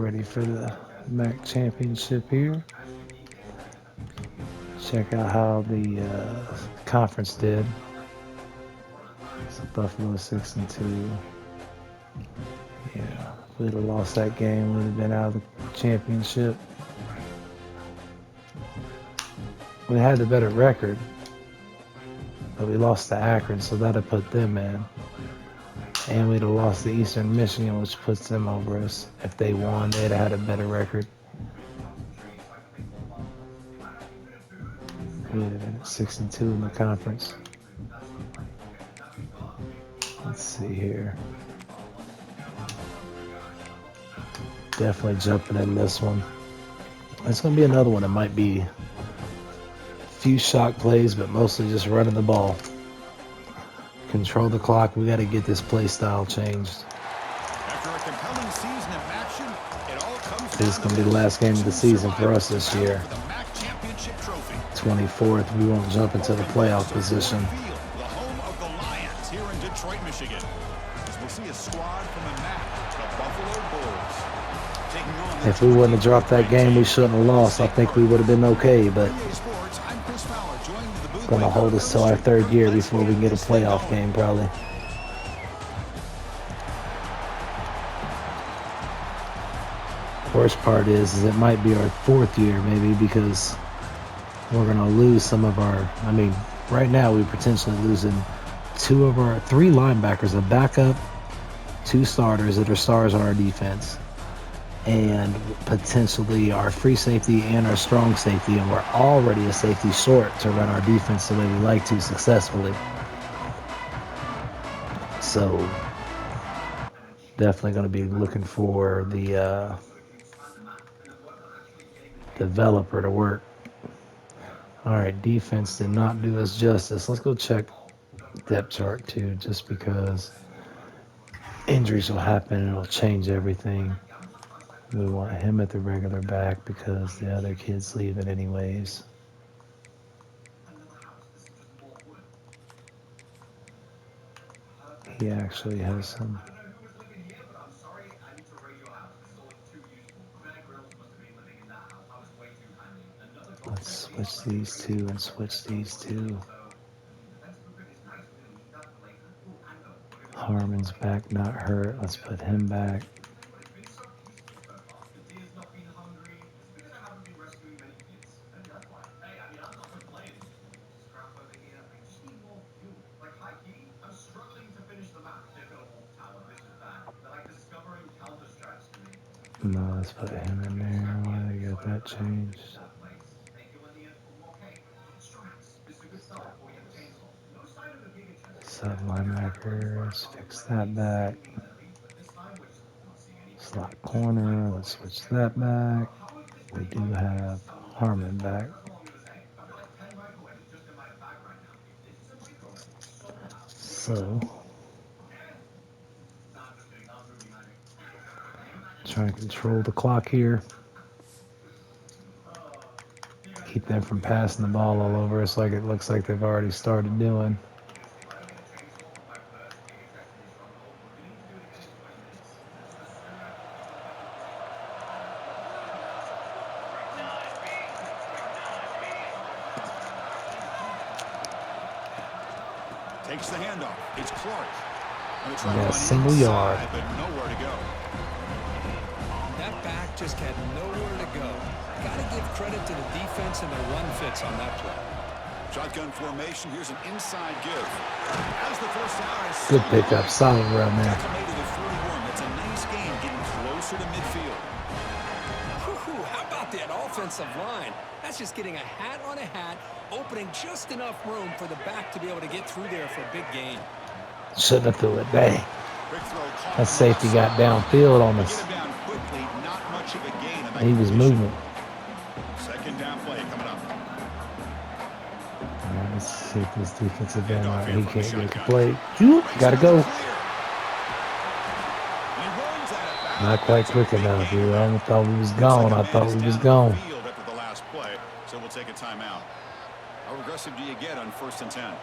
ready for the MAC championship here. Check out how the conference did. So Buffalo 6-2. Yeah, if we'd have lost that game, we'd have been out of the championship. We had the better record, but we lost to Akron, so that'd have put them in. And we'd have lost to Eastern Michigan, which puts them over us. If they won, they'd have had a better record. We'd have been at 6-2 in the conference. Let's see here. Definitely jumping in this one. It's going to be another one that might be a few shot plays, but mostly just running the ball. Control the clock. We got to get this play style changed. After a compelling season of action, it all comes This is going to be the last game of the season for us this year. 24th, we won't jump into the playoff position. The home of the Lions here in Detroit, Michigan. As we'll see a squad from the MAC, the Buffalo Bulls. Taking on If we wouldn't have dropped that game, we shouldn't have lost. I think we would have been okay, but it's going to hold us till our third year before we can get a playoff game, probably. Worst part is it might be our fourth year, maybe, because we're going to lose some of our, I mean, right now we're potentially losing three linebackers, a backup, two starters that are stars on our defense, and potentially our free safety and our strong safety, and we're already a safety short to run our defense the way we like to successfully. So definitely going to be looking for the developer to work. All right, defense did not do us justice. Let's go check depth chart too, just because injuries will happen and it'll change everything. We want him at the regular back because the other kid's leaving anyways. He actually has some. Let's switch these two and switch these two. Harmon's back, not hurt. Let's put him back. No, let's put him in there. Why did I get that changed? Sub linebackers, fix that back. Slot corner, let's switch that back. We do have Harmon back. So, trying to control the clock here. Keep them from passing the ball all over us like it looks like they've already started doing. Takes the handoff. It's Clark. We got a single yard. But nowhere to go. That back just had nowhere to go. Got to give credit to the defense and their run fits on that play. Shotgun formation. Here's an inside give. As the first down. Good pickup. Solid run there. That's a nice game getting closer to midfield. Whew, how about that offensive line? That's just getting a hat on a hat, opening just enough room for the back to be able to get through there for a big gain. Shouldn't have threw it. Dang. That safety got downfield on us. He was moving. Second down play coming up. All right, let's see if this defensive end out. He can't get the play. Gotta go. Not quite quick enough, dude. I thought we was gone. I thought we was gone. After the last play, so we'll take a timeout. How aggressive do you get on 1st and 10?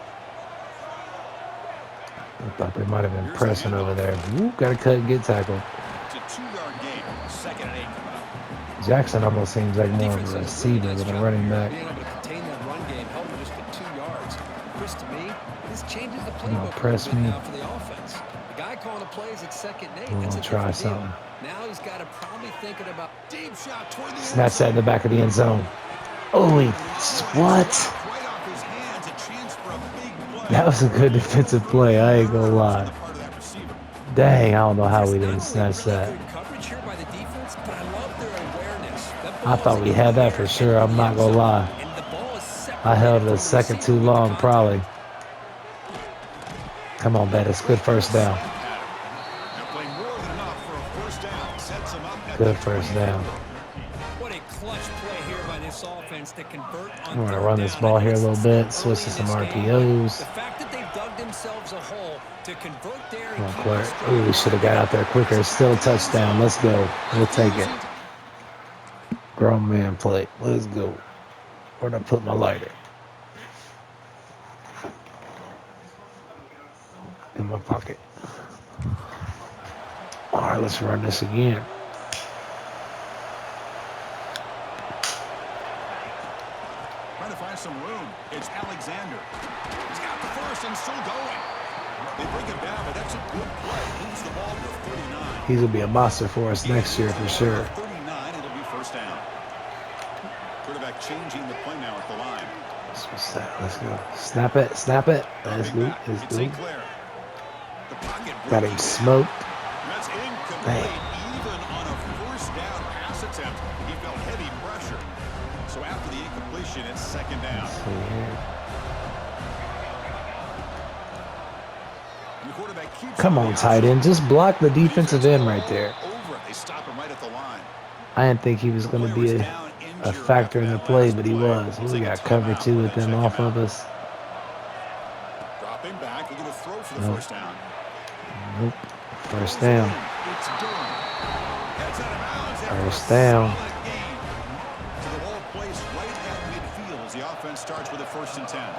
I thought they might have been pressing over there. Gotta cut and get tackled. It's a 2-yard gain. 2nd and 8 coming up. Jackson almost seems like more of Defense a does a really receiver nice than a job running here, back. being able to contain that run game, helping just get 2 yards. Chris, to me, this changes the You gonna playbook a press little bit me? now for the offense. The guy calling the plays at 2nd and 8, I'm that's gonna a try different deal. something. Now he's got to probably thinking about Deep shot toward the end Snatch that in the zone. back of the end zone. Oh, he, Oh, and it's what? dropped right off his hands. A chance for a big play. That was a good defensive play. I ain't gonna On lie. the part of that receiver. Dang, I don't know how There's we not didn't only snatch really that. good coverage here by the defense, but I love their awareness. That I ball is thought we in had the that air for and sure. in I'm the not end gonna zone, lie. and the ball is I held separated it a from the second receiver too with the long, contact. probably. Come on, Bettis. Good first down. Now play more than enough for a first down. Sets him up at Good the first 24. down. What a clutch play here by this offense to convert on I'm gonna 3rd run this down. ball I know here a it's little still bit. Switch early to in some this game, but RPOs. the fact that they've dug themselves a hole to convert there Come and on, keep Clark. this Oh, we drive should have alive. got out there quicker. Still a touchdown. Let's go. We'll take it. Grown man play. Let's go. Where'd I put my lighter? In my pocket. All right, let's run this again. Trying to find some room. It's Alexander. He's got the first and still going. They bring him down, but that's a good play. Moves the ball to the 39. He's gonna be a monster for us next year for sure. 39, it'll be first down. Quarterback changing the play now at the line. What's that? Let's go. Snap it. Snap it. Let's Dropping go. back. Let's It's go. St. Clair. The pocket Got breaking him down. smoked. That's incomplete. Even on a first down pass attempt, he felt heavy pressure. So after the incompletion, it's 2nd down. Let's see here. And the quarterback keeps Come on, tight end. Just block the defensive end right there. Over it. They stop him right at the line. I didn't think he was going to be a factor in the play, but he was. We got cover two with them off of us. Dropping back, looking to throw for the Nope. first down. Nope. First down. It's Durham. Heads out of bounds after a First down. solid gain. So the ball placed right at midfield as the offense starts with a 1st and 10.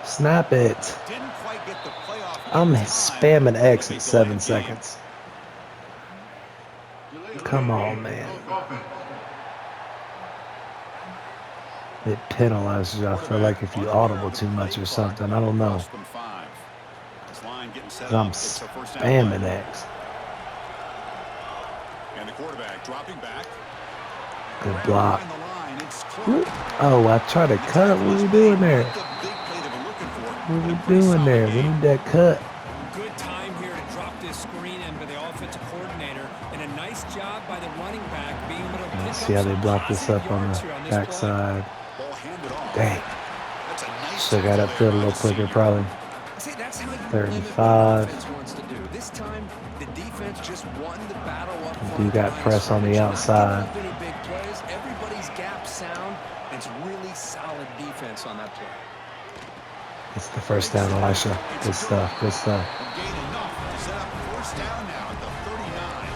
Snap it. Didn't quite get the playoff. I'm in time. spamming X Big in 7 delay of game. seconds. Come on, man. It penalizes you. I feel like if you audible too much or something. I don't know. Cost them 5. This line getting set I'm up. It's a first down spamming play. X. And the quarterback dropping back. Good block. Behind the line, it's Whoop. close. Oh, I tried to cut. What are we doing there? The big play they were looking for. What But are a we pretty doing solid there? We game. need that cut. Good time here to drop this screen in by the offensive coordinator, and a nice job by the running back being able to pick Let's up see how they some block this positive up on yards the here on this play. backside. Ball handed off. Dang. That's a nice Should have got tackle upfield there a by little the quicker, senior. probably. See, that's how you 35. limit what the offense wants to do. This time, the defense just won the battle up front. You got line of press on the scrimmage, not outside. giving up any big plays. Everybody's gap sound. It's really solid defense on that play. It's the first down, Elisha. Good stuff. Good stuff. Gain enough to set up first down now at the 39.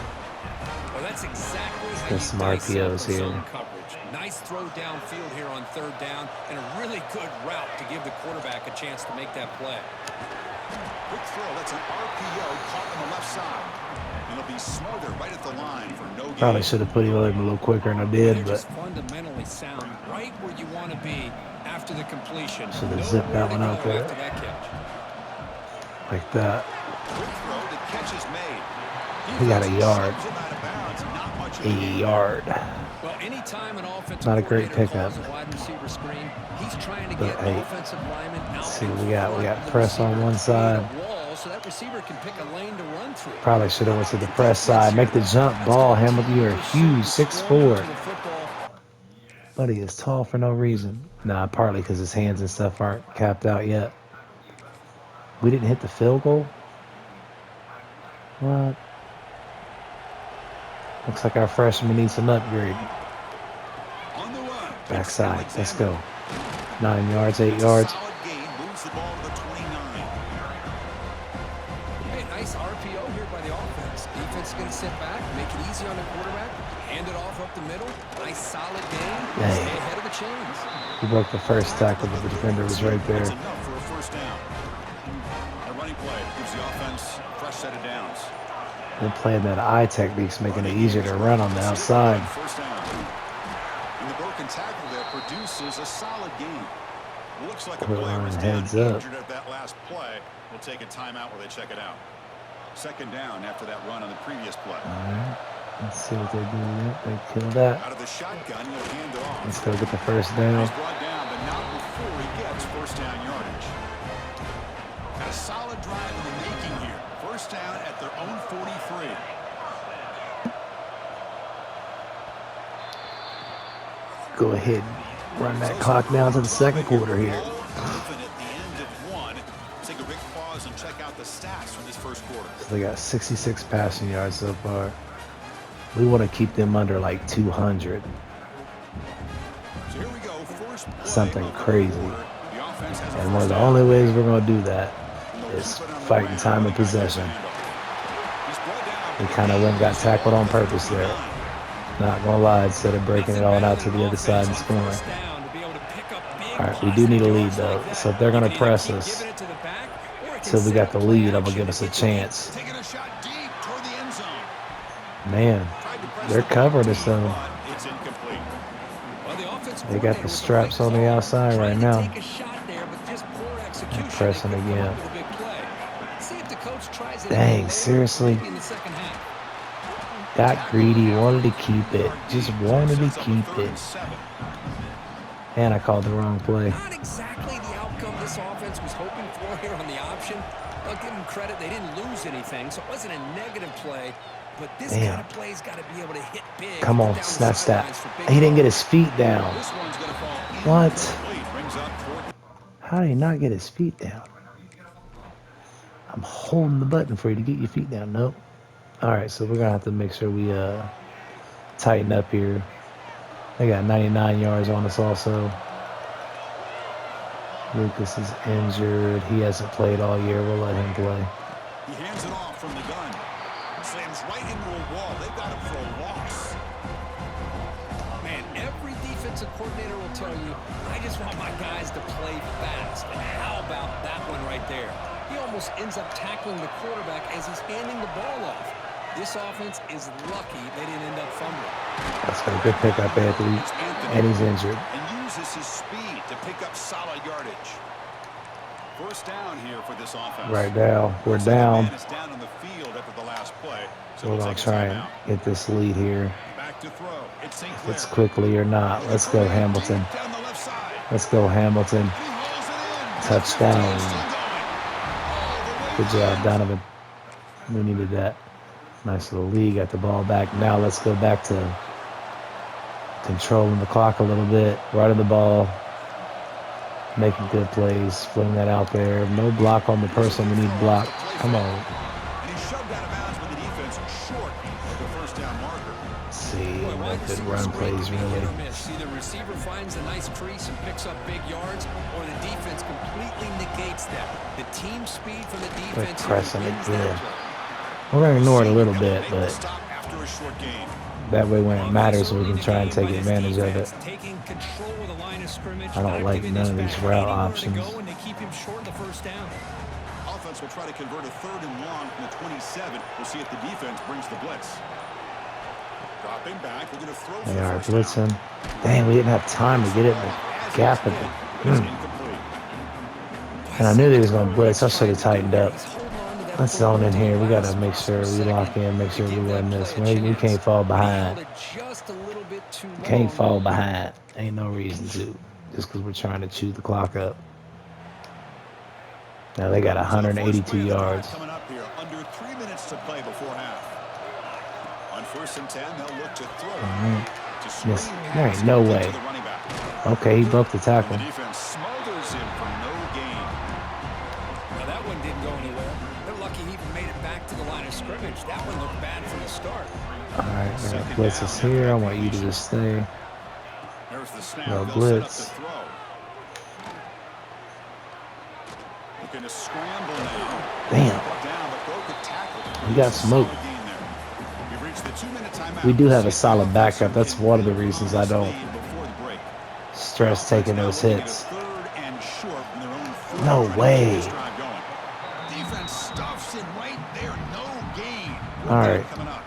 Well, that's exactly how Get you some dice up RPOs the here. zone coverage. Nice throw downfield here on 3rd down, and a really good route to give the quarterback a chance to make that play. Quick throw. That's an RPO caught on the left side. And it'll be smothered right at the line for no gain. Probably should have put him a little quicker than I They're did, but just fundamentally sound, right where you want to be after the completion. should have zipped that one out there After that catch. like that. Quick throw. The catch is made. He got a yard. Shoves him out of bounds. Not much of A gain. yard. Well, anytime an offensive Not a great coordinator calls pickup. a wide receiver screen, he's trying to But, get hey, offensive linemen out. let's see in what we got. We front got of the press on receiver, one create a side. wall so that receiver can pick a lane to run through. Probably should have went to the press side. Make the jump ball. Hamilton, you are huge. 6'4". Buddy is tall for no reason. Nah, partly because his hands and stuff aren't capped out yet. We didn't hit the field goal? What? Looks like our freshman needs some upgrade. On the run. Backside. Let's go. 9 yards, 8 yards. Solid gain. Moves the ball to the 29. Hey, nice RPO here by the offense. Defense is going to sit back, make it easy on the quarterback, hand it off up the middle. Nice solid game. Dang. Stay ahead of the chains. He broke the first tackle, but the defender was right there. That's enough for a first down. A running play gives the They're playing that eye techniques, making it easier to run on the outside. First down. And the broken tackle there produces a solid gain. Looks like a We're player on was down heads up. injured at that last play. We'll take a timeout while they check it out. Second down after that run on the previous play. All right. Let's see what they do. Yep, they kill that. Out of the shotgun, he'll hand it off. Let's go get the first down. He's brought down, but not before he gets first down yardage. A solid drive in the making here. First down at their own 43. Go ahead and run that clock down to the second quarter here. At the end of one, take a quick pause and check out the stats from this first quarter. So they got 66 passing yards so far. We want to keep them under like 200. So here we go. First play Something of the crazy. quarter. The offense has a And one of first the down. only ways we're going to do that is fighting time and possession. He's brought down. We kind of went and got tackled on purpose there. Not going to lie, instead of breaking it all out to the other side and scoring. All right, we do need a lead though. So if they're going to press us till we got the lead, I'm going to give us a chance. Taking a shot deep toward the end zone. Man, they're covering us though. It's incomplete. They got the straps on the outside right now. Pressing again. Dang, seriously? Got greedy, wanted to keep it. Just wanted to keep it. And I called the wrong play. Not exactly the outcome this offense was hoping for here on the option. I'll give them credit. They didn't lose anything, so it wasn't a negative play. But this kind of play's got to be able to hit big. Come on, snatch that. He didn't get his feet down. This one's going to fall What? incomplete. Brings up fourth. How did he not get his feet down? I'm holding the button for you to get your feet down. Nope. All right, so we're going to have to make sure we tighten up here. They got 99 yards on us also. Lucas is injured. He hasn't played all year. We'll let him play. He hands it off from the gun. Slams right into a wall. They've got him for a loss. Man, every defensive coordinator will tell you, I just want my guys to play fast. And how about that one right there? He almost ends up tackling the quarterback as he's handing the ball off. This offense is lucky they didn't end up fumbling. That's a good pickup, Anthony. And he's injured. And uses his speed to pick up solid yardage. First down here for this offense. Right now, we're down. Man is down on the field after the last play. So we're going to try and get this lead here. Back to throw. It's St. If it's quickly or not. Let's go, Hamilton. Down the left side. Let's go, Hamilton. He hauls it in. Touchdown. Still going. Good job, Donovan. We needed that. Nice little lead. Got the ball back. Now let's go back to controlling the clock a little bit. Right of the ball. Making good plays. Fling that out there. No block on the person. We need block. Come on. And he shoved out of bounds with the defense short of the first down marker. Let's see. No good run plays, really. Either receiver finds a nice crease and picks up big yards, or the defense completely negates that. The team speed from the They're defense pressing wins it that good. play. We're going to ignore it a little bit, Able to but stop after a short gain. that way when it matters, we can try and take advantage of it. Taking control of the line of scrimmage, I don't like none of these route options. And they keep him short of the first down. Offense will try to convert a third and long from the 27. We'll see if the defense brings the blitz. Dropping back, we're going to throw for They are first down. blitzing. Dang, we didn't have time to get it in the gap at the. It's incomplete. And I knew they was going to blitz. I should have tightened up. Let's zone in here. We got to make sure we lock in, make sure we win this. We can't fall behind. Can't fall behind. Ain't no reason to. Just because we're trying to chew the clock up. Now they got 182 yards. Coming up here, under 3 minutes to play before half. On first and 10, they'll look to throw. To screen Yes, there ain't no to way. the running back. Okay, he broke the The tackle. defense smothers him for no gain. Now that one didn't go anywhere. They're lucky he even made it back to the line of scrimmage. That one looked bad from the start. All right, we're going to blitz us here. I want you to just stay. There's the snap. No They'll blitz. set up the throw. Looking to scramble now. Damn. Brought down, but broke a tackle. We got smoked. Solid gain there. We've reached the 2-minute timeout. We do have a Six solid offensive backup. That's gain. one of the reasons I don't Lead before the break. stress taking those Now looking hits. at third and short from their own 40, No trying to way. keep this drive going. Defense stuffs it right there. No gain. Fourth All down right. coming up.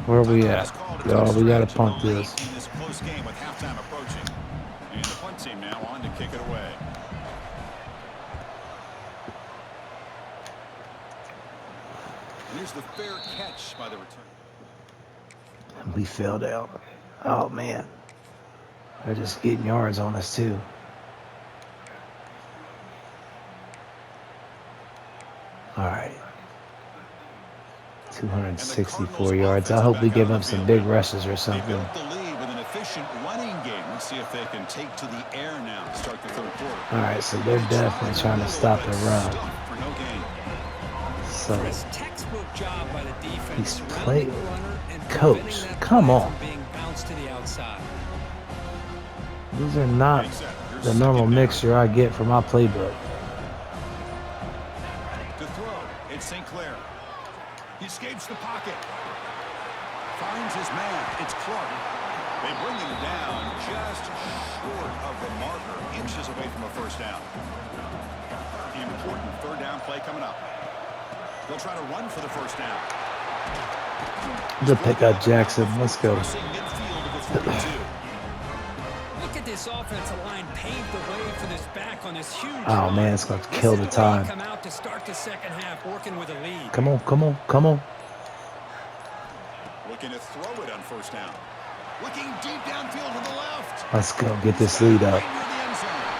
Where are we Timeout at? is called to Y'all, take a we got to stretch punt late this. in this close game with halftime approaching. And the punt team now on to kick it away. And here's the fair catch by the return. And we fell down. Oh, man. They're just getting yards on us, too. All right. 264 yards. I hope we give them some big rushes or They something. built the lead with an efficient running game. Let's see if they can take to the air now to start the third quarter. All right, so they're definitely trying to stop the run. For no gain. So, Chris, textbook job by the defense. He's surrounding played. the runner and Coach, preventing that come play on. from being bounced to the outside. these are not the normal mixture I get from my playbook. To throw, it's St. Clair. He escapes the pocket. Finds his man. It's Clark. They bring him down just short of the marker, inches away from a first down. Important third down play coming up. They'll try to run for the first down. The pickup Jackson. Let's go. Crossing midfield of the 42. Look at this offensive line paved the way for this back on this huge Oh, run. man, it's going to This kill is the way you time. come out to start the second half working with a lead. Come on, come on, come on. Looking to throw it on first down. Looking deep downfield to the left. Let's go. Get this lead up. Right near the end zone.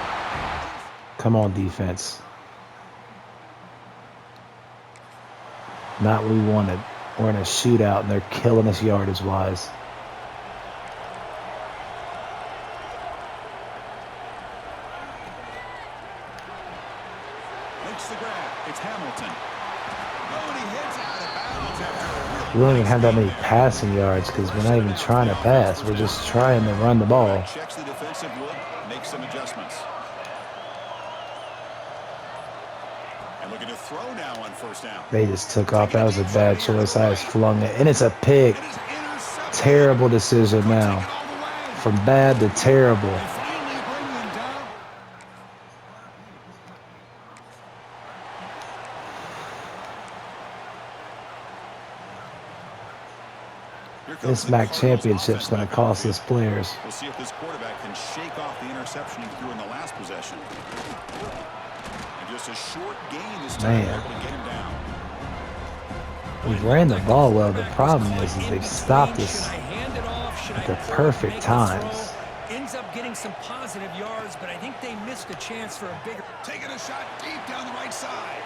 Come on, defense. Not what we wanted. We're in a shootout, and they're killing us yardage-wise. Makes the grab. It's Hamilton. Oh, and he heads out of bounds after a We don't even have that many passing yards because we're not even trying to pass. We're just trying to run the ball. Checks the defensive look, makes some adjustments. And looking to throw now on first down. They just took off. That was a bad choice. I just flung it. And it's a pick. It is intercepted. Terrible decision now. Take it all the way. From bad to terrible. They finally bring him down. Here comes This the MAC Cardinals championship's offense going to back cost on the us field. players. We'll see if this quarterback can shake off the interception he threw in the last possession. And just a short gain this time, Man. able to get him down. We ran the ball well. The problem is they've stopped us Should I hand it off? Should at I the throw it, perfect make the times. throw? Ends up getting some positive yards, but I think they missed a chance for a bigger. Taking a shot deep down the right side.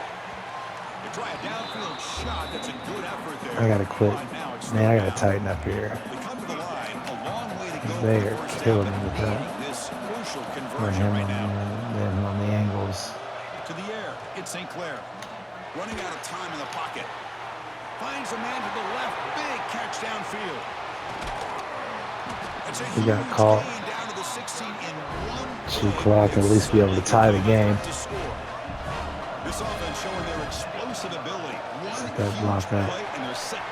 They try a downfield shot. That's a good effort there. I got to quit. Now it's Man, I got to third tighten up here. down. They come to the line. A long way to go. They for are first killing down, me with but that. needing this crucial Or conversion him right now. on the angles. To the air. It's St. Clair. Running out of time in the pocket. Finds a man to the left. Big catch downfield. That's a We got huge caught. gain down to the 16 in one 2 play. o'clock, at least be able to tie the game. To score. This offense showing their explosive ability. One That huge block play out. and they're set.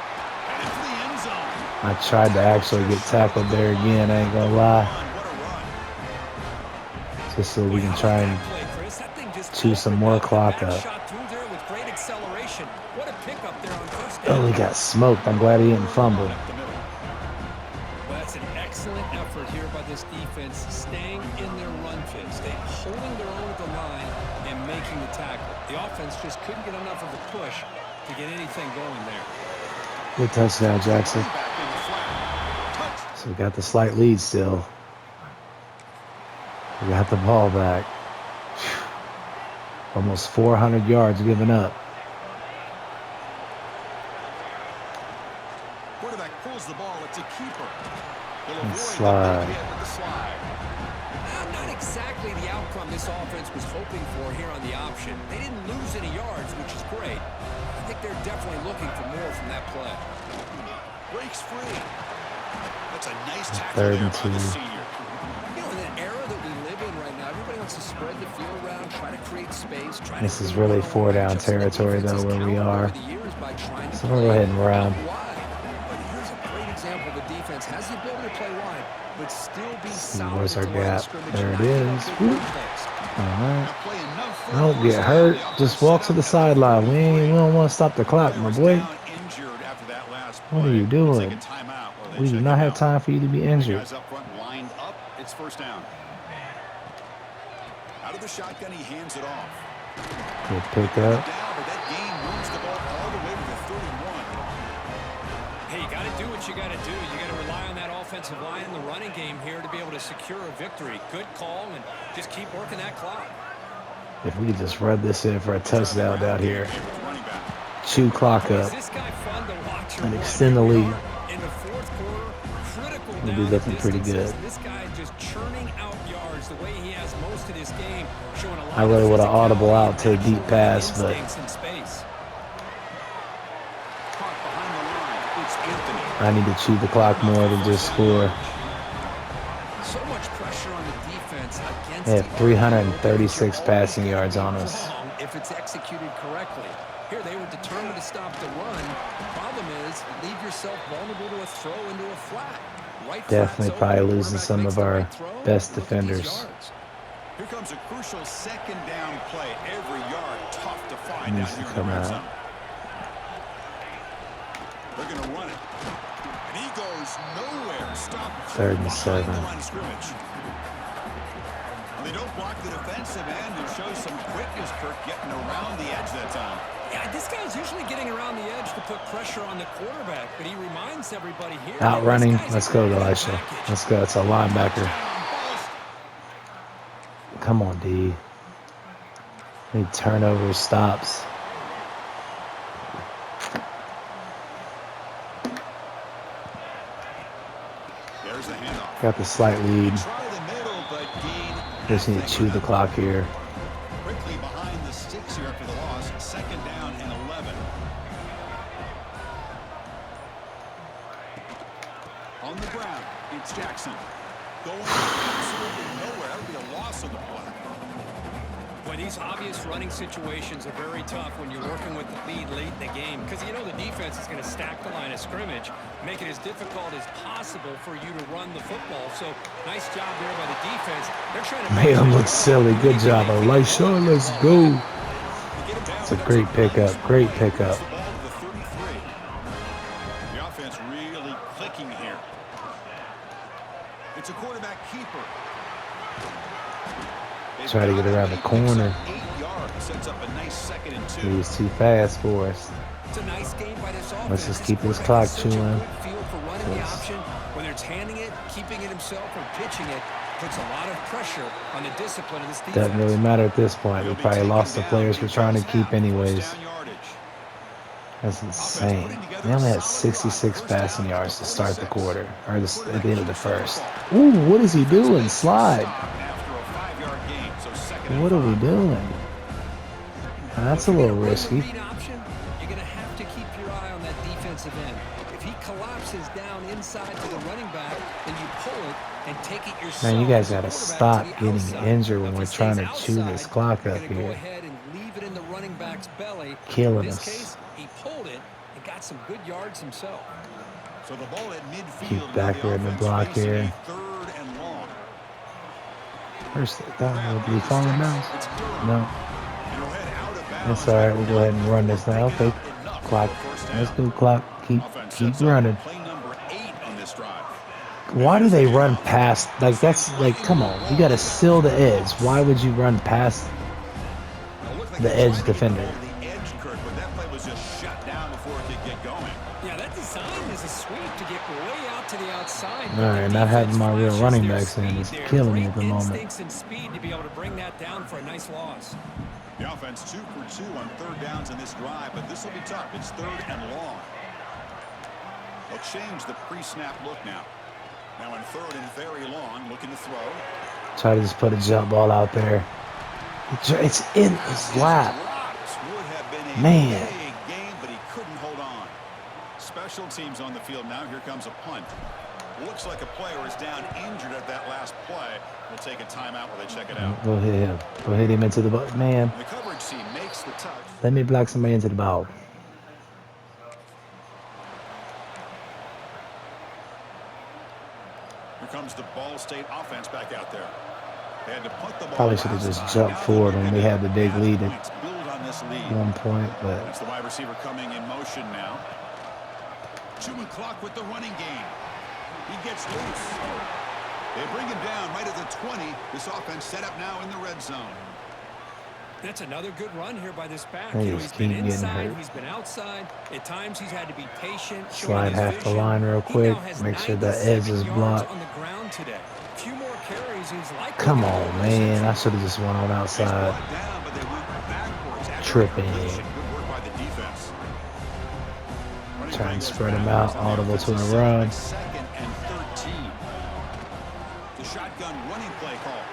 And into the end zone. I tried to actually get tackled there again, I ain't going to lie. What a run. Just so we can try and Play, Chris. That thing just chew some more clock up. shot through there with great acceleration. What a pickup there on first Oh, down. he got smoked. I'm glad he didn't fumble. Up the middle. Well, that's an excellent effort here by this defense, staying in their run fit, staying holding their own at the line and making the tackle. The offense just couldn't get enough of a push to get anything going there. Good touchdown, Jackson. Back in the flat. Touch. So we got the slight lead still. We got the ball back. Phew. Almost 400 yards given up. Quarterback pulls the ball. It's a keeper. He'll And avoid slide. the big hit with the slide. Not exactly the outcome this offense was hoping for here on the option. They didn't lose any yards, which is great. I think they're definitely looking for more from that play. Breaks free. That's a nice tackle Third there and by the 2. You senior. know, in an era that we live in right now, everybody wants to spread the field around, try to create space. Try This to is create really their own 4-down matchups, and the territory, defense though, has where we countered are. over the years by trying to So we'll go ahead and play round. wide. But here's a great example. The defense has the ability to play wide, but still be See, solid. where's at our the line of gap? scrimmage There and it not give up is. big Woo. run plays. All right. Play enough for Don't the get first hurt. down. The Just offense walk set to the up at sideline. We free. don't want to stop the clock, my Player was boy. down injured after that What are you doing? We do not have time for you to be injured. Guys up front lined up. It's first down. Out of the shotgun, he hands it off. Good pickup. Down, but that gain moves the ball all the way to the 31. Hey, you got to do what you got to do. You got to rely on that offensive line in the running game here to be able to secure a victory. Good call, and just keep working that clock. If we could just run this in for a touchdown down here, chew clock up, and extend the lead, In the fourth quarter, critical we'll be looking pretty good. This guy just churning out yards the way he has most of this game, showing a lot I really would have of audible out to a deep pass, but instincts in space. Caught behind the line. It's Anthony. I need to chew the clock more than just score. So much pressure on the defense against They have 336 passing yards on us. if it's executed correctly. Here they were determined to stop the run. Problem is, leave yourself vulnerable to a throw into a flat. Right Definitely flat's probably open, losing quarterback some makes of the our right throw, best look at these defenders. yards. Here comes a crucial second down play. Every yard tough to find Needs down to here in come the red out. zone. They're going to run it. And he goes nowhere. Stop. Third and 7. The line of scrimmage. They don't block the defensive end and show some quickness, Kirk, getting around the edge that time. Yeah, this guy's usually getting around the edge to put pressure on the quarterback, but he reminds everybody here. Outrunning. this guy's Let's a go, great Elisha. package. Let's go. It's a linebacker. Come on, D. Need turnovers, stops. There's the handoff. Got the slight lead. Try the middle, but gain. Just need to chew the clock here. Quickly behind the sticks here after the loss. Second down and 11. On the ground, it's Jackson. Going absolutely nowhere. That would be a loss on the play. Boy, these obvious running situations are very tough when you're working with the lead late in the game because you know the defense is going to stack the line of scrimmage, make it as difficult as possible for you to run the football. So nice job there by the defense. They're trying to Made him look silly. Good job, Elisha. Let's go. It's a great pickup. Great pickup. The ball to the 33. The offense really clicking here. It's a quarterback keeper. Try to get around the corner. 8 yards, sets up a nice second and 2. He's too fast for us. It's a nice game by this offense. Let's just keep this quarterback clock has such a chewing. good feel for running the option. Whether it's handing it, keeping it himself, or pitching it, puts a lot of pressure on the discipline of this defense. Doesn't really matter at this point. We probably lost the players we're trying to keep anyways. That's insane. They only had 66 passing yards to start the quarter, or at the end of the first. Ooh, what is he doing? Slide. What are we doing? That's a little risky. Read option, you're going to have to keep your eye on that defensive end. If he collapses down inside to the running back, then you pull it and take it yourself. Man, you guys got to Quarterback stop to the getting outside. injured when If we're it trying to stays chew this outside, clock you're up gonna go here. ahead and leave it in the running back's belly. Killing In this us. case, he pulled it and got some good yards himself. So the ball at midfield. Keep backward in the block here. Third and long. First, I thought we'd be falling down. No. It'll head out of bounds. That's all right. We'll go ahead and run this now. Okay, clock. Let's go, clock. Keep running. Play number 8 on this drive. Why do they run past? Like, that's like, come on. You got to seal the edge. Why would you run past the edge defender? The edge, Kirk, but that play was just shut down before it could get going. Yeah, that design is a sweep to get way out to the outside. All right, not having my real running backs in is killing me at the moment. Instincts and speed to be able to bring that down for a nice loss. The offense 2 for 2 on third downs in this drive, but this will be tough. It's third and long. They'll change the pre-snap look now. Now in third and very long, looking to throw. Try to just put a jump ball out there. It's in his lap. Would have been a Man. big game, but he couldn't hold on. Special teams on the field now. Here comes a punt. Looks like a player is down injured at that last play. We'll take a timeout while they check it out. Go hit him. Go hit him into the ball. Man, The coverage team makes the touch. let me block somebody into the ball. Here comes the Ball State offense back out there. They had to punt the ball. Probably should have just jumped forward when we had the big lead at Build on this lead. 1 point, but It's the wide receiver coming in motion now. Chewing clock with the running game. He gets loose. They bring him down right at the 20. This offense set up now in the red zone. That's another good run here by this back. They You know, just he's been keep getting inside, hurt. he's been outside. At times, he's had to be patient. Slide half the line real quick. Make sure that edge is blocked. On the ground today. A few more carries, he's likely Come to on, go man. I should have just went on He's outside. brought down, but they went backwards after Tripping. completion. Good work by the defense. Running Try and play spread goes him backwards out, on the audible to a offensive run. side, 2nd and 13. The shotgun running play call.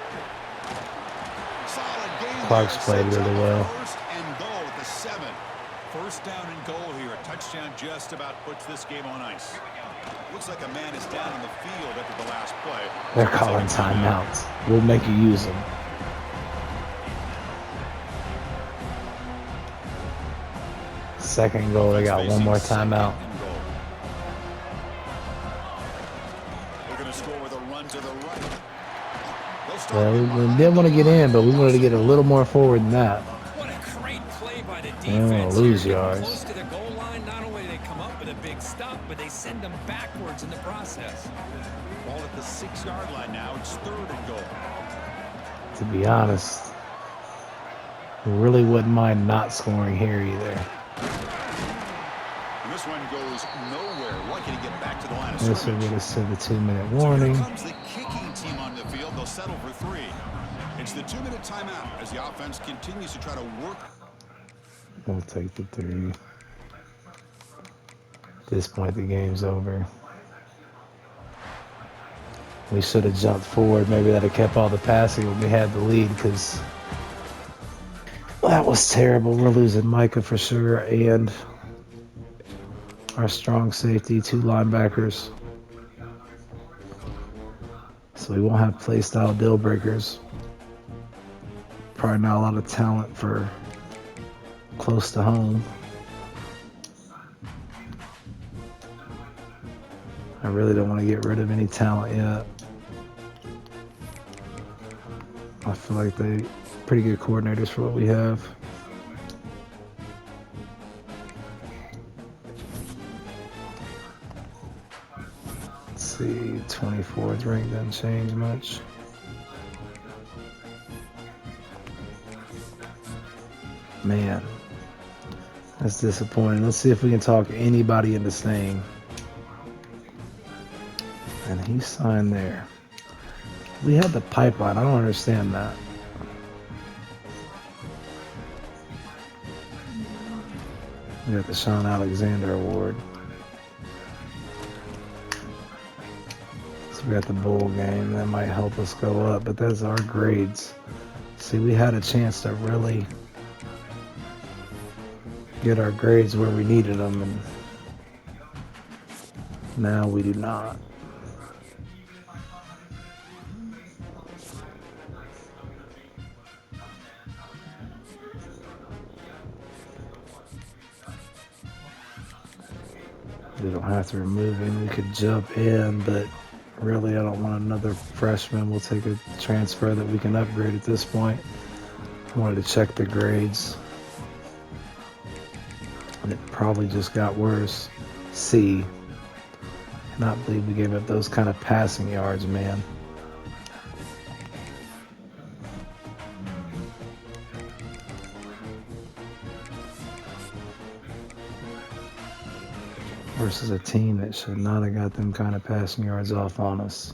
Solid game. Clark's there. played Sets really up well. 1st and goal at the 7. 1st down and goal here. A touchdown just about puts this game on ice. Looks like a man is down in the field after the last play. They're calling timeouts. We'll make you use them. Second goal, they got one more timeout. They're going to score with a run to the right. They'll start Well, with we behind did want to the get line. in, but we wanted to get a little more forward than that. What a great play by the don't wanna defense. lose here. yards. Close to the goal line, not only do they come up with a big stop, but they send them backwards in the process. Ball at the 6-yard line now. It's 3rd and goal. To be honest, really wouldn't mind not scoring here either. And this one goes nowhere. Lucky to get back to the line of This will scrimmage. get us to the 2-minute So warning. here comes the kicking team on the field. They'll settle for 3. It's the 2-minute timeout as the offense continues to try to work. We'll take the 3. At this point, the game's over. We should have jumped forward. Maybe that have kept all the passing when we had the lead, because that was terrible. We're losing Micah for sure, and our strong safety, 2 linebackers. So we won't have play style deal breakers. Probably not a lot of talent for close to home. I really don't want to get rid of any talent yet. I feel like they pretty good coordinators for what we have. Let's see, 24th rank doesn't change much. Man, that's disappointing. Let's see if we can talk anybody into staying. And he signed there. We had the pipeline. I don't understand that. We got the Sean Alexander Award. So we got the bowl game. That might help us go up, but that's our grades. See, we had a chance to really get our grades where we needed them, and now we do not. We don't have to remove him. We could jump in, but really I don't want another freshman. We'll take a transfer that we can upgrade at this point. I wanted to check the grades. And it probably just got worse. C. Cannot believe we gave up those kind of passing yards, man. Versus a team that should not have got them kind of passing yards off on us.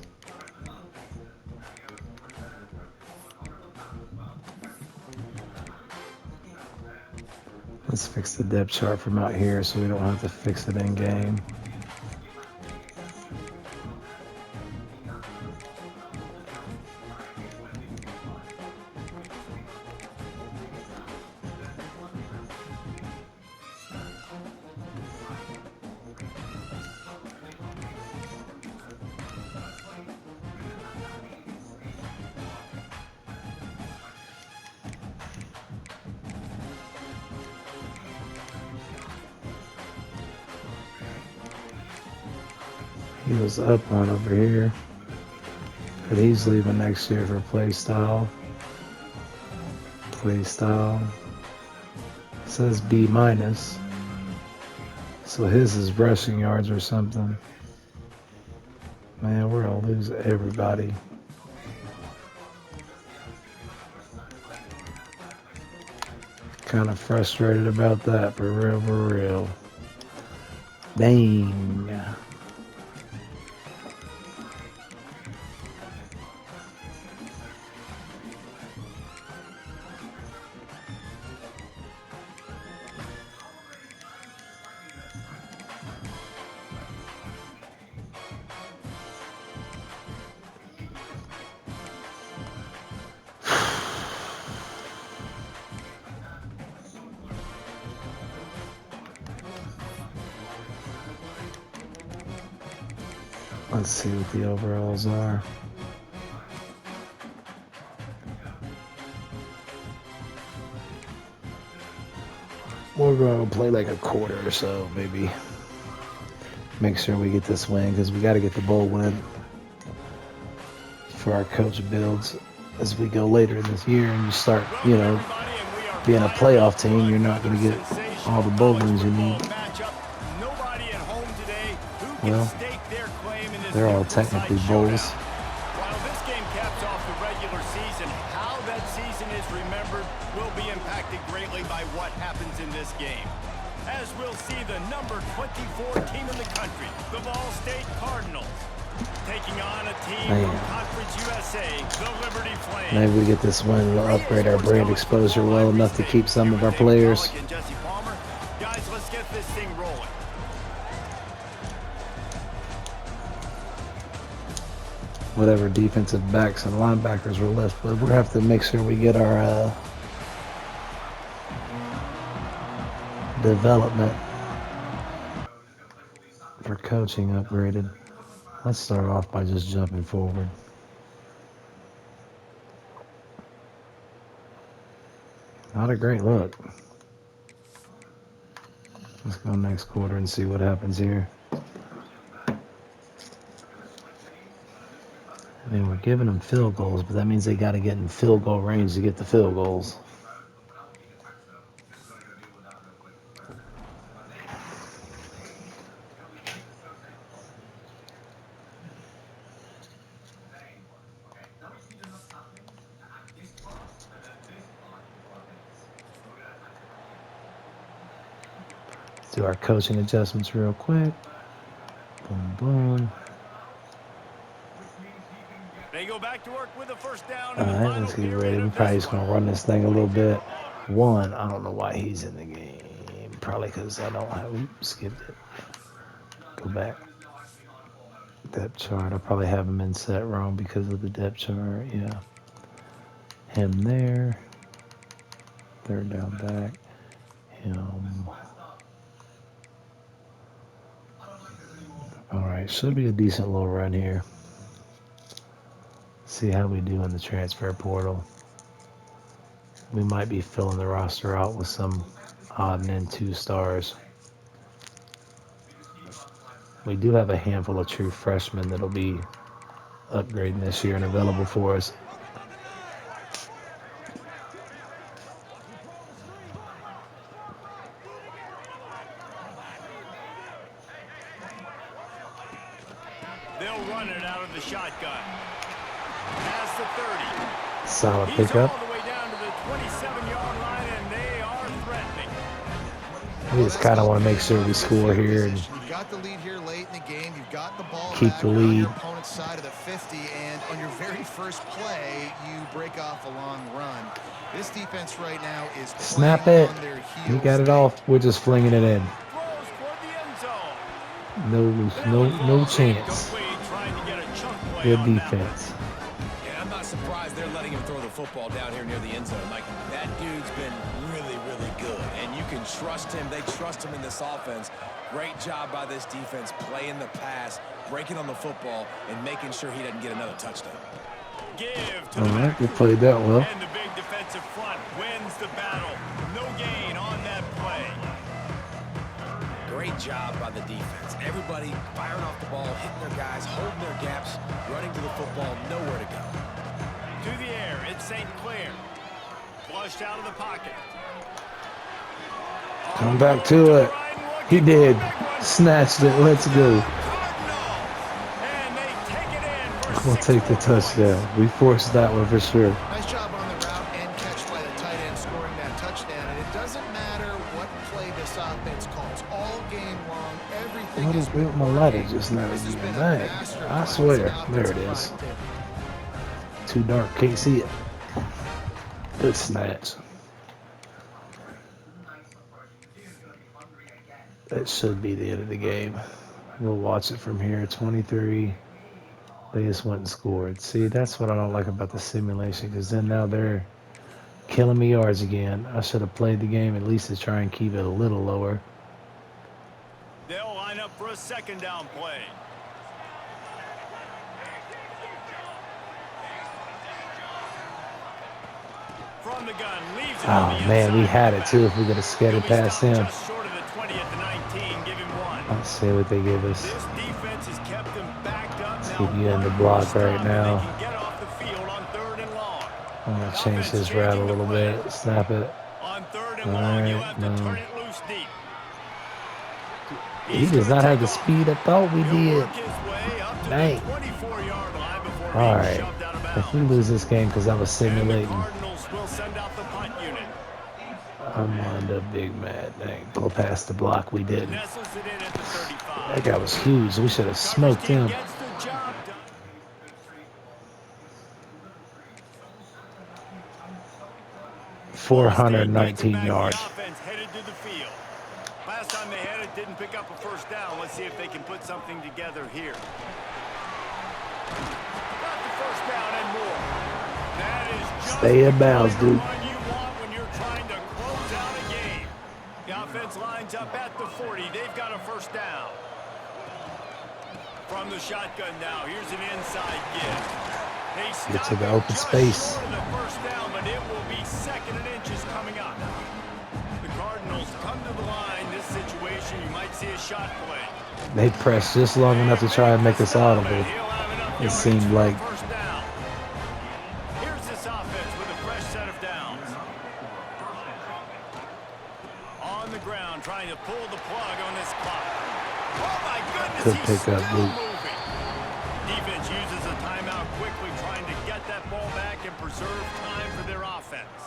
Let's fix the depth chart from out here so we don't have to fix it in game. He was up one over here, but he's leaving next year for play style. Play style. It says B-. So So his is rushing yards or something. Man, we're going to lose everybody. Kind of frustrated about that, for real, for real. Dang. Let's see what the overalls are. We're going to play like a quarter or so, maybe. Make sure we get this win, because we got to get the bowl win for our coach builds as we go later in this year and you start, you know, being a playoff team. You're not going to get all the bowl wins you need. Well, they're all technically bowls. While this game caps off the regular season, how that season is remembered will be impacted greatly by what happens in this game. As we'll see the number 24 team in the country, the Ball State Cardinals, taking on a team from Conference USA, the Liberty Flames. Maybe we get this win, we'll upgrade our brand exposure well enough to keep some of our players. Guys, let's get this thing rolling. Whatever defensive backs and linebackers were left, but we'll have to make sure we get our development for coaching upgraded. Let's start off by just jumping forward. Not a great look. Let's go next quarter and see what happens here. I mean, we're giving them field goals, but that means they got to get in field goal range to get the field goals. Let's do our coaching adjustments real quick. Boom, boom. They go back to work with a first down. All right, let's get ready. We're probably just going to run this thing a little bit. One, I don't know why he's in the game. Probably because I don't have, oops, skipped it. Go back. Depth chart. I probably have him in set wrong because of the depth chart. Yeah. Him there. Third down back. Him. All right, should be a decent little run here. See how we do in the transfer portal. We might be filling the roster out with some odd and end 2 stars. We do have a handful of true freshmen that'll be upgrading this year and available for us. They'll run it out of the shotgun. Past the 30. Solid He's pickup. all the way down to the 27-yard line, and they are threatening. We just kind of want to make sure we score here and You've got the lead here late in the game. You've got the ball keep back the on lead. your opponent's side of the 50, and on your very first play, you break off a long run. This defense right now is Snap playing it. on their He heels. got it off. We're just flinging it in. Throws toward the end zone. No chance. Complete, trying to get a chunk play Good on that one. defense. Yeah, I'm not surprised they're letting him throw the football down here near the end zone. Like, that dude's been really, really good. And you can trust him. They trust him in this offense. Great job by this defense playing the pass, breaking on the football, and making sure he doesn't get another touchdown. Give to All the right, back. we played that well. And the big defensive front wins the battle. No gain on that play. Great job by the defense. Everybody firing off the ball, hitting their guys, holding their gaps, running to the football, nowhere to go. To the air, it's St. Clair. Flushed out of the pocket. Come back to it. He did. Snatched it. Let's go. Cardinals. And they take it in for We'll 6 take the points. touchdown. We forced that one for sure. Nice job on the route and catch by the tight end scoring that touchdown. And it doesn't matter what play this offense calls. All game long, everything What is is with my lighter just now This has again? been a Dang. master I class swear. in There it offensive is. productivity. Too dark. Can't see it. Good snatch. That should be the end of the game. We'll watch it from here. 23. They just went and scored. See, that's what I don't like about the simulation, because then now they're killing me yards again. I should have played the game at least to try and keep it a little lower. They'll line up for a 2nd down play. From the gun, leaves it on Oh, the man, we inside. had it too if we could have scattered He'll be past stopped him. just short of the 20 at the 19. Give him 1. Let's see what they give us. This defense has kept them backed up. Let's Now keep you in the one block more stop right and now. They can get off the field on 3rd and long. I'm going to change his route a little bit. Snap it. On 3rd and All long, you right, have to no. turn it loose deep. He does not have the speed I thought we He'll did. work his way up to Dang. the 24-yard line before All being right. shoved out of If we bounds. lose this game because I was And the simulating, Cardinals will send out the punt unit. I'm wind up big mad. Dang, go past the block. We didn't. Nestles it in at the 35. That guy was huge. We should have Coverage smoked team him. gets the job done. Ball State gets it 419 back. yards. The offense headed to the field. Last time they had it, didn't pick up a 1st down. Let's see if they can put something together here. Got the 1st down and more. That is just Stay in the bounds, kind of dude. run you want when you're trying to close out a game. The offense lines up at the 40. They've got a 1st down. From the shotgun now, here's an inside give. They Get to stop the it open just space. short of the 1st down, but it will be 2nd and inches coming up. The Cardinals come to the line. This situation, you might see a shot play. They pressed just long enough to try and make us audible. It seemed like. First down. Here's this offense with a fresh set of downs. On the ground, trying to pull the plug on this clock. Oh my goodness, Good he's pickup, still Luke. moving. Defense uses a timeout quickly, trying to get that ball back and preserve time for their offense.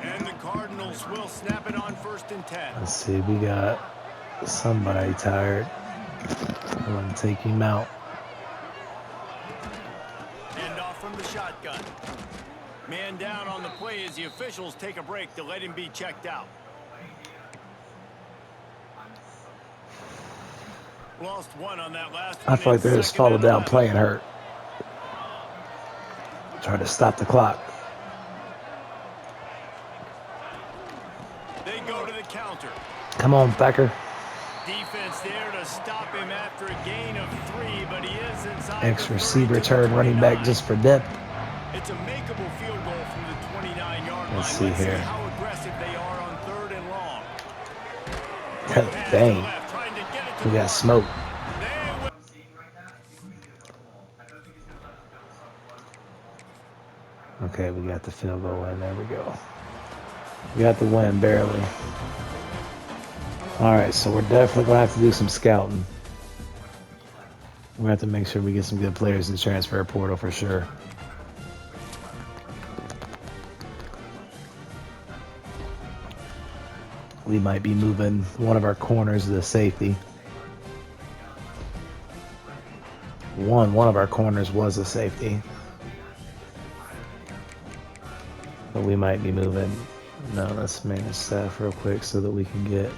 And the Cardinals will snap it on 1st and 10. Let's see, we got somebody tired. I'm going to take him out. Hand off from the shotgun. Man down on the play as the officials take a break to let him be checked out. Lost one on that last I one. feel like they're just falling down playing hurt. hurt. Trying to stop the clock. They go to the counter. Come on, Becker. Defense there to stop him after a gain of 3, but he is inside. Ex the 30 receiver to the turn running back 29. just for depth. It's a makeable field goal from the 29-yard line. Let's see here. how aggressive they are on 3rd and long. Pass to Dang, left, trying to get it to we the got smoked. They will- Okay, we got the field goal in. There we go. We got the win, barely. All right, so we're definitely going to have to do some scouting. We're going to have to make sure we get some good players in the transfer portal for sure. We might be moving one of our corners to the safety. One of our corners was a safety. But we might be moving. No, let's manage staff real quick so that we can get.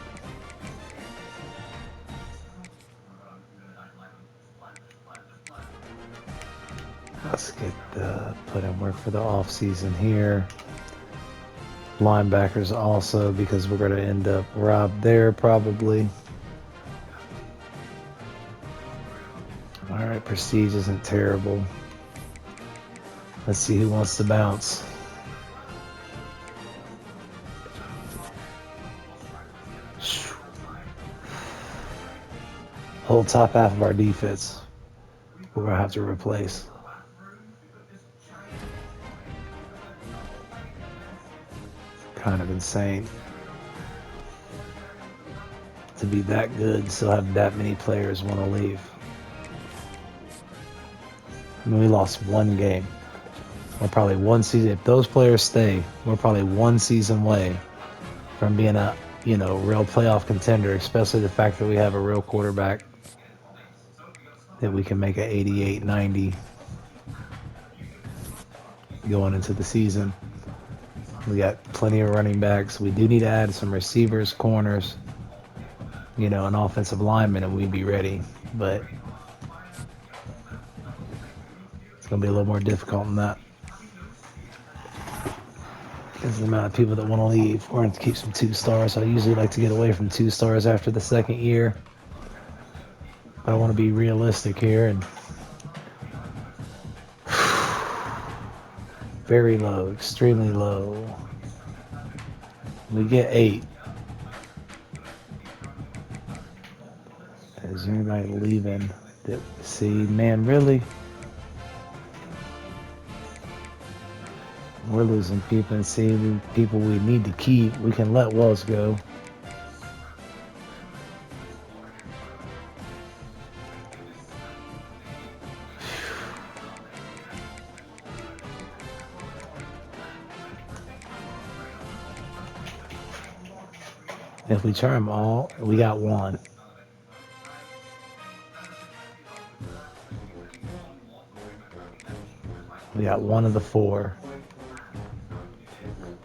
Let's get put in work for the off season here. Linebackers also, because we're going to end up robbed there probably. All right, prestige isn't terrible. Let's see who wants to bounce. Whole top half of our defense we're going to have to replace. Kind of insane. to be that good, still have that many players want to leave. I mean, we lost one game. We're probably one season. If those players stay, we're probably one season away from being a, real playoff contender, especially the fact that we have a real quarterback that we can make an 88, 90 going into the season. We got plenty of running backs. We do need to add some receivers, corners, an offensive lineman, and we'd be ready. But it's going to be a little more difficult than that. Because the amount of people that want to leave. We're going to keep some 2 stars. I usually like to get away from 2 stars after the second year. But I want to be realistic here. And very low, extremely low. We get 8. Is anybody leaving? See, man, really? We're losing people, and see people we need to keep. We can let Wells go. If we try them all, we got 1. We got 1 of the 4.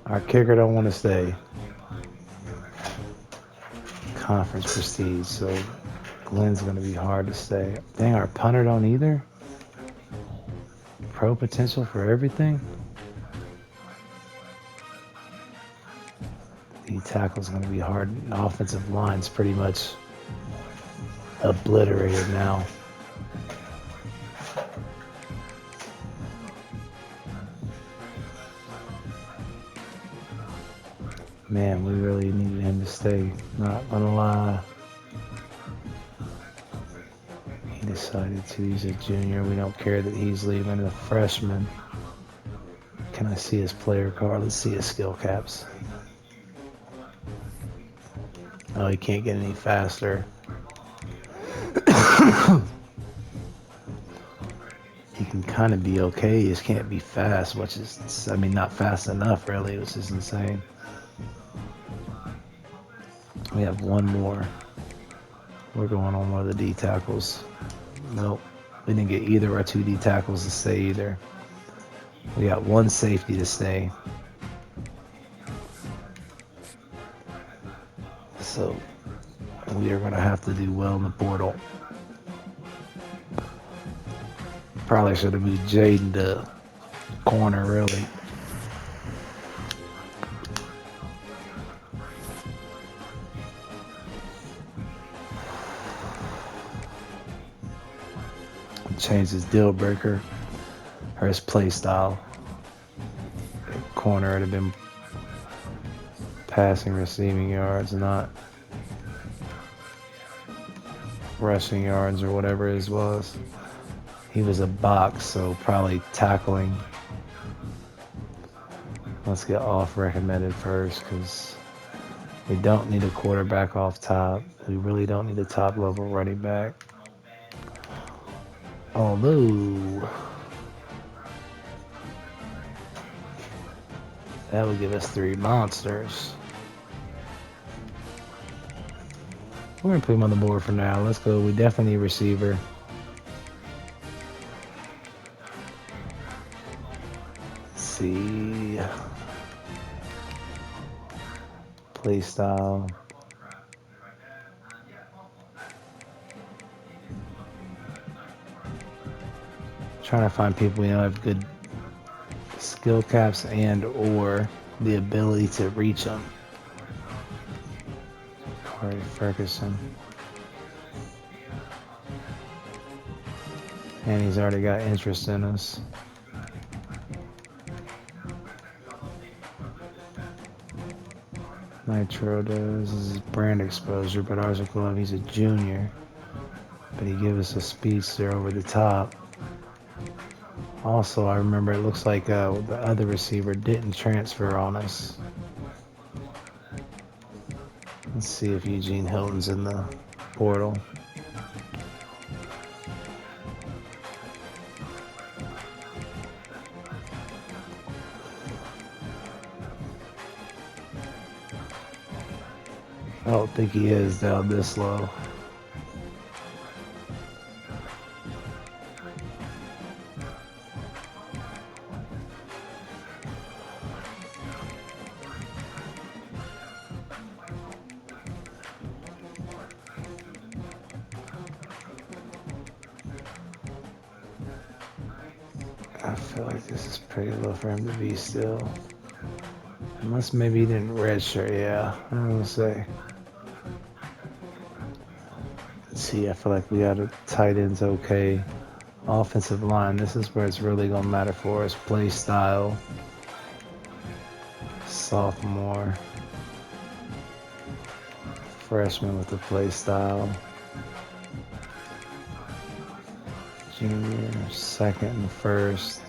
Our kicker don't want to stay. Conference prestige, so Glenn's going to be hard to stay. Dang, our punter don't either. Pro potential for everything. The tackle's going to be hard. The offensive line's pretty much obliterated now. Man, we really needed him to stay. Not gonna lie. He decided to. He's a junior. We don't care that he's leaving. A freshman. Can I see his player card? Let's see his skill caps. Oh, he can't get any faster. He can kind of be okay. He just can't be fast, which is, not fast enough, really. Which is insane. We have 1 more. We're going on one of the D tackles. Nope. We didn't get either of our 2 D tackles to stay either. We got 1 safety to stay. So we are going to have to do well in the portal. Probably should have moved Jaden to corner, really. Change his deal breaker or his play style. Corner would have been passing, receiving yards, not rushing yards or whatever his was. He was a box, so probably tackling. Let's get off recommended first, because we don't need a quarterback off top. We really don't need a top level running back. Although that would give us 3 monsters. We're going to put him on the board for now. Let's go. We definitely need a receiver. Let's see. Play style. Trying to find people we know have good skill caps and or the ability to reach them. Corey Ferguson. And he's already got interest in us. Nitro does is brand exposure, but ours will go up. He's a junior, but he gave us a speedster over the top. Also, I remember it looks like the other receiver didn't transfer on us. Let's see if Eugene Hilton's in the portal. I don't think he is down this low. I feel like this is pretty low for him to be still. Unless maybe he didn't redshirt, yeah. I don't want to say. Let's see, I feel like we got a tight ends okay. Offensive line, this is where it's really going to matter for us. Play style. Sophomore. Freshman with the play style. Junior, second and first.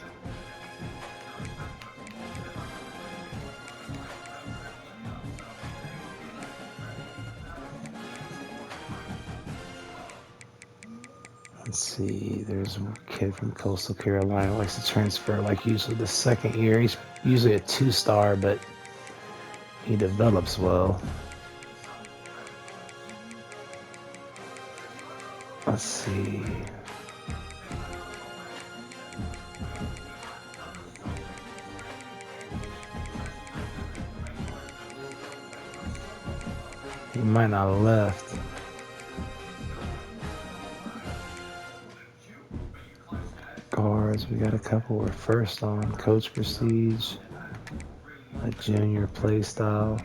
Let's see, there's a kid from Coastal Carolina likes to transfer like usually the second year. He's usually a 2-star, but he develops well. Let's see. He might not have left. Guards, we got a couple we're first on. Coach Prestige, a junior play style.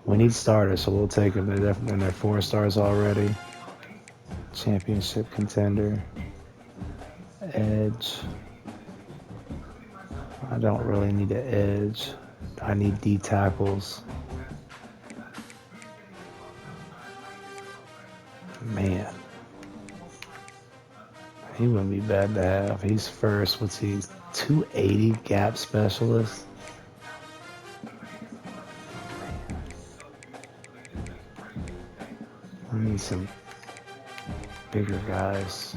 We need starters, so we'll take them. They're 4-stars already. Championship contender. Edge. I don't really need an edge. I need D tackles. Man. He wouldn't be bad to have. He's first. What's he? 280 gap specialist. I need some bigger guys.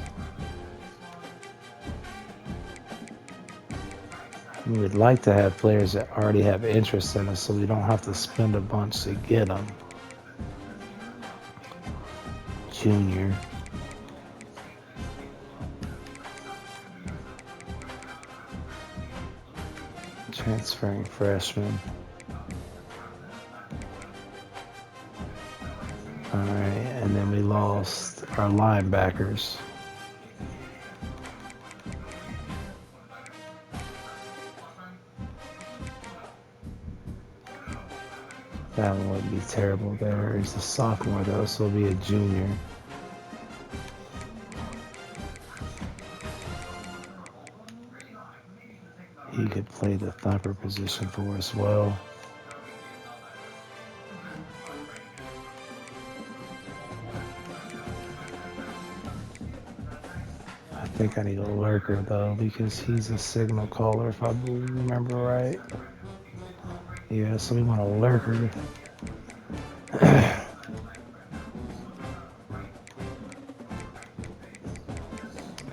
We would like to have players that already have interest in us so we don't have to spend a bunch to get them. Junior. Transferring freshman. All right, and then we lost our linebackers. That one wouldn't be terrible there. He's a sophomore though, so he'll be a junior. He could play the thumper position for us well. I think I need a lurker though because he's a signal caller if I remember right. Yeah, so we want a lurker.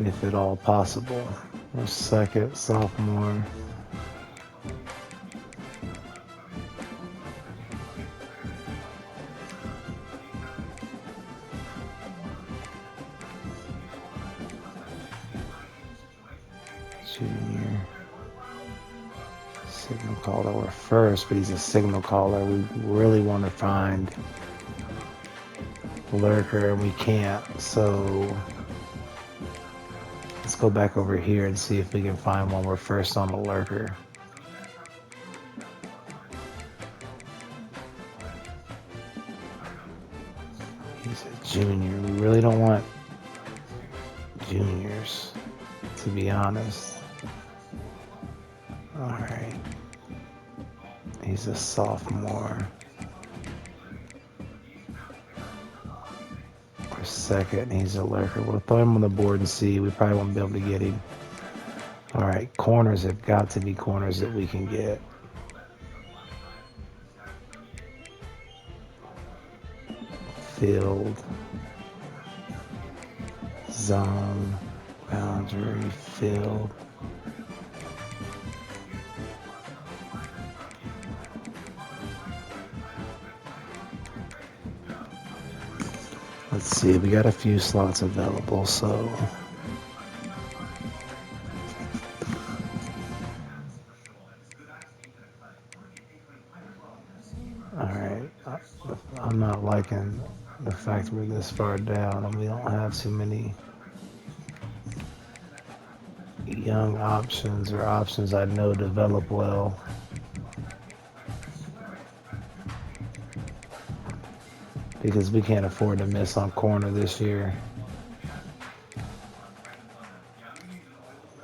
If at all possible. Or second, sophomore. Junior. Signal caller. We're first, but he's a signal caller. We really want to find lurker and we can't, so let's go back over here and see if we can find one. We're first on the lurker. He's a junior. We really don't want juniors, to be honest. All right. He's a sophomore. We're second. He's a lurker. We'll throw him on the board and see. We probably won't be able to get him. All right. Corners have got to be corners that we can get. field, zone, boundary, field. Let's see, we got a few slots available, so alright. I'm not liking the fact we're this far down and we don't have too many young options or options I know develop well. Because we can't afford to miss on corner this year.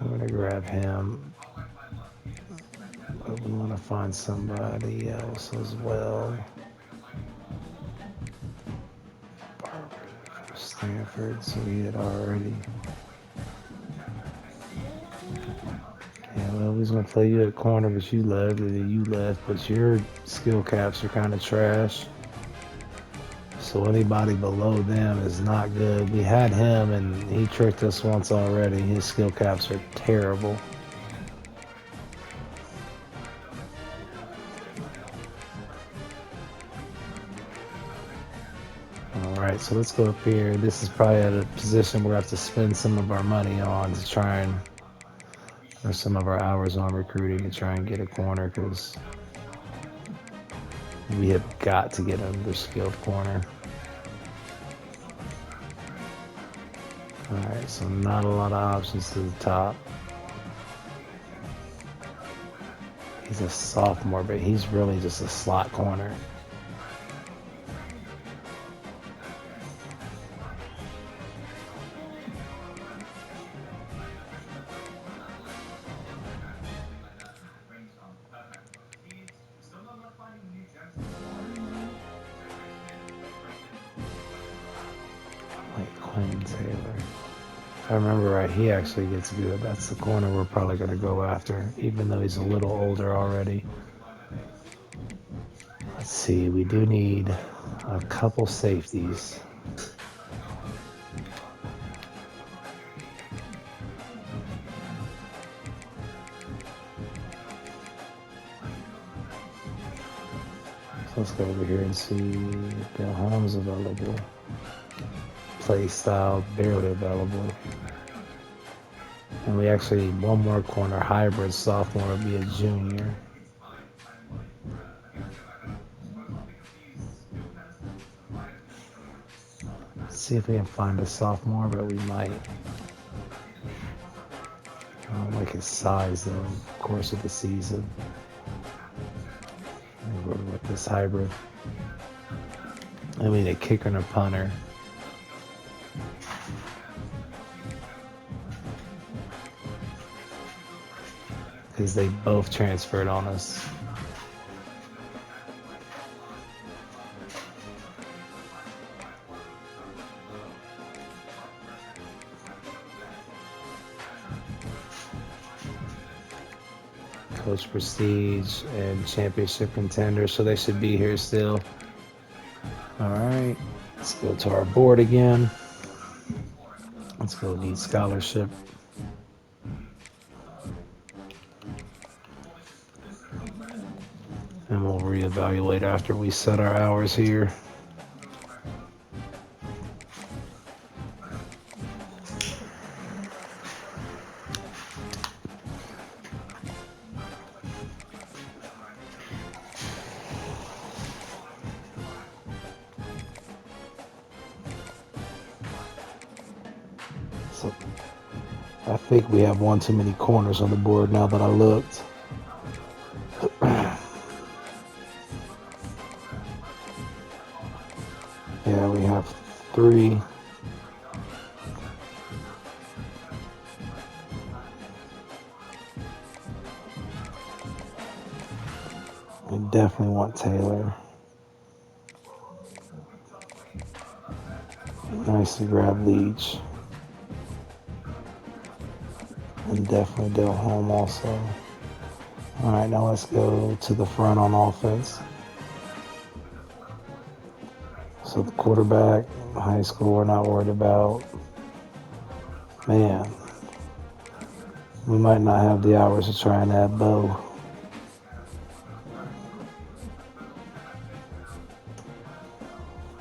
I'm going to grab him. But we want to find somebody else as well. Stanford, so he had already. Yeah, well, he's going to play you at corner, but you left, and then you left, but your skill caps are kind of trash. So anybody below them is not good. We had him, and he tricked us once already. His skill caps are terrible. Alright, so let's go up here. This is probably at a position we're going to have to spend some of our money on to try and, or some of our hours on recruiting to try and get a corner, because we have got to get another skilled corner. Alright, so not a lot of options to the top. He's a sophomore, but he's really just a slot corner. Like Quentin Taylor. If I remember right, he actually gets good. That's the corner we're probably going to go after, even though he's a little older already. Let's see, we do need a couple safeties. So let's go over here and see Bill Holmes available. Play style barely available. And we actually need one more corner. Hybrid sophomore would be a junior. See if we can find a sophomore, but we might. I don't like his size though, of course, of the season. We'll go with this hybrid. And we need a kicker and a punter. Because they both transferred on us. Coach Prestige and championship contender, so they should be here still. All right, let's go to our board again. Let's go need scholarship. And we'll reevaluate after we set our hours here. So I think we have one too many corners on the board now that I looked. Yeah, we have 3. We definitely want Taylor. Nice to grab Leach. And definitely Del Home also. All right, now let's go to the front on offense. So the quarterback, high school, we're not worried about. Man, we might not have the hours to try and add Bo.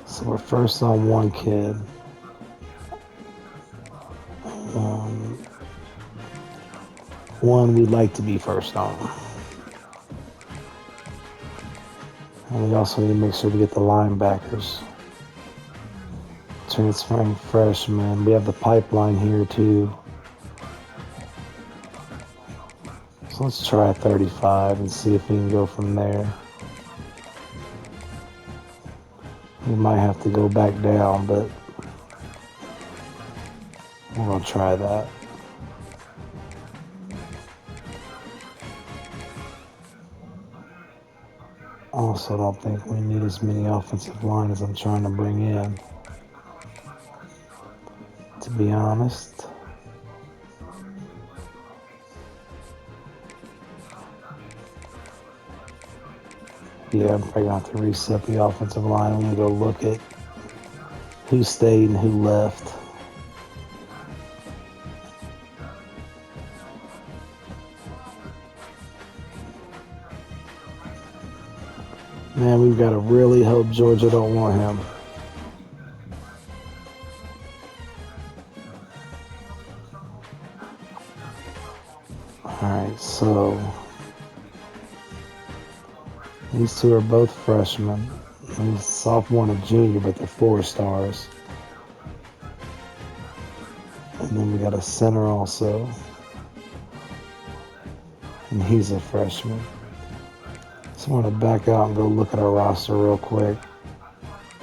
So we're first on one kid. One we'd like to be first on. And we also need to make sure we get the linebackers. Transferring freshmen. We have the pipeline here too. So let's try 35 and see if we can go from there. We might have to go back down, but we're going to try that. Also, don't think we need as many offensive line as I'm trying to bring in, to be honest. Yeah, I'm probably going to have to reset the offensive line. I'm going to go look at who stayed and who left. Man, we've got to really hope Georgia don't want him. Alright, so these two are both freshmen. He's a sophomore and a junior, but they're 4 stars. And then we got a center also. And he's a freshman. So I'm going to back out and go look at our roster real quick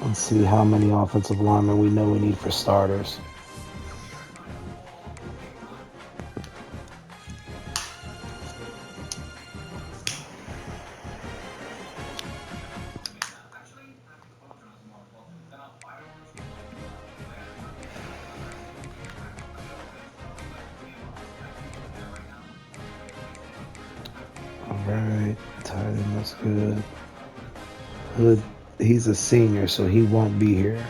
and see how many offensive linemen we know we need for starters. Alright, tight end, that's good. Hood, he's a senior, so he won't be here.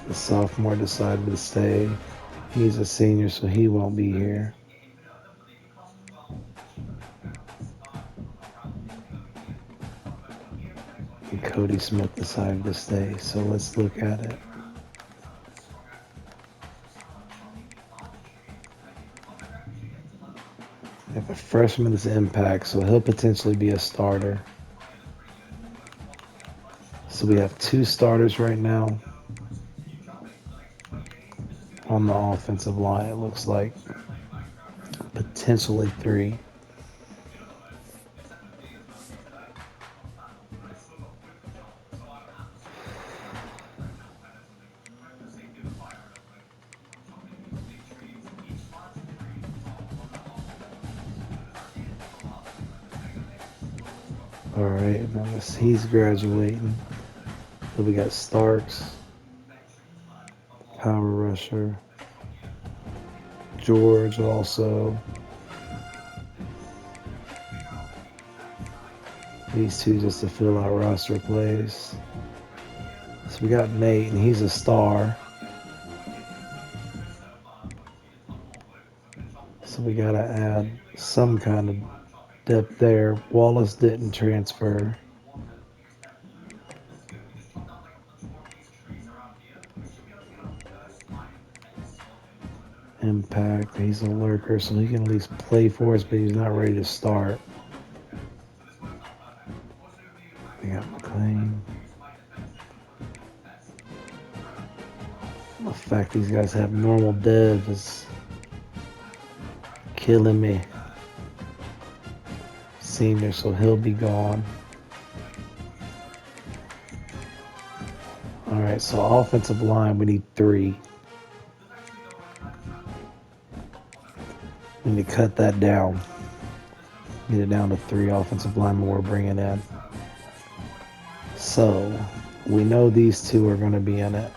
The sophomore decided to stay. He's a senior, so he won't be here. And Cody Smith decided to stay, so let's look at it. If a freshman is impact, so he'll potentially be a starter. So we have 2 starters right now on the offensive line, it looks like. Potentially 3. Alright, now he's graduating. So we got Starks, power rusher, George also. These 2 just to fill out roster plays. So we got Nate, and he's a star. So we got to add some kind of depth there. Wallace didn't transfer. Impact, he's a lurker, so he can at least play for us, but he's not ready to start. We got McLean. The fact these guys have normal dev is killing me. Senior, so he'll be gone. Alright, so offensive line, we need 3. We need to cut that down. Get it down to 3 offensive linemen we're bringing in. So, we know these 2 are going to be in it.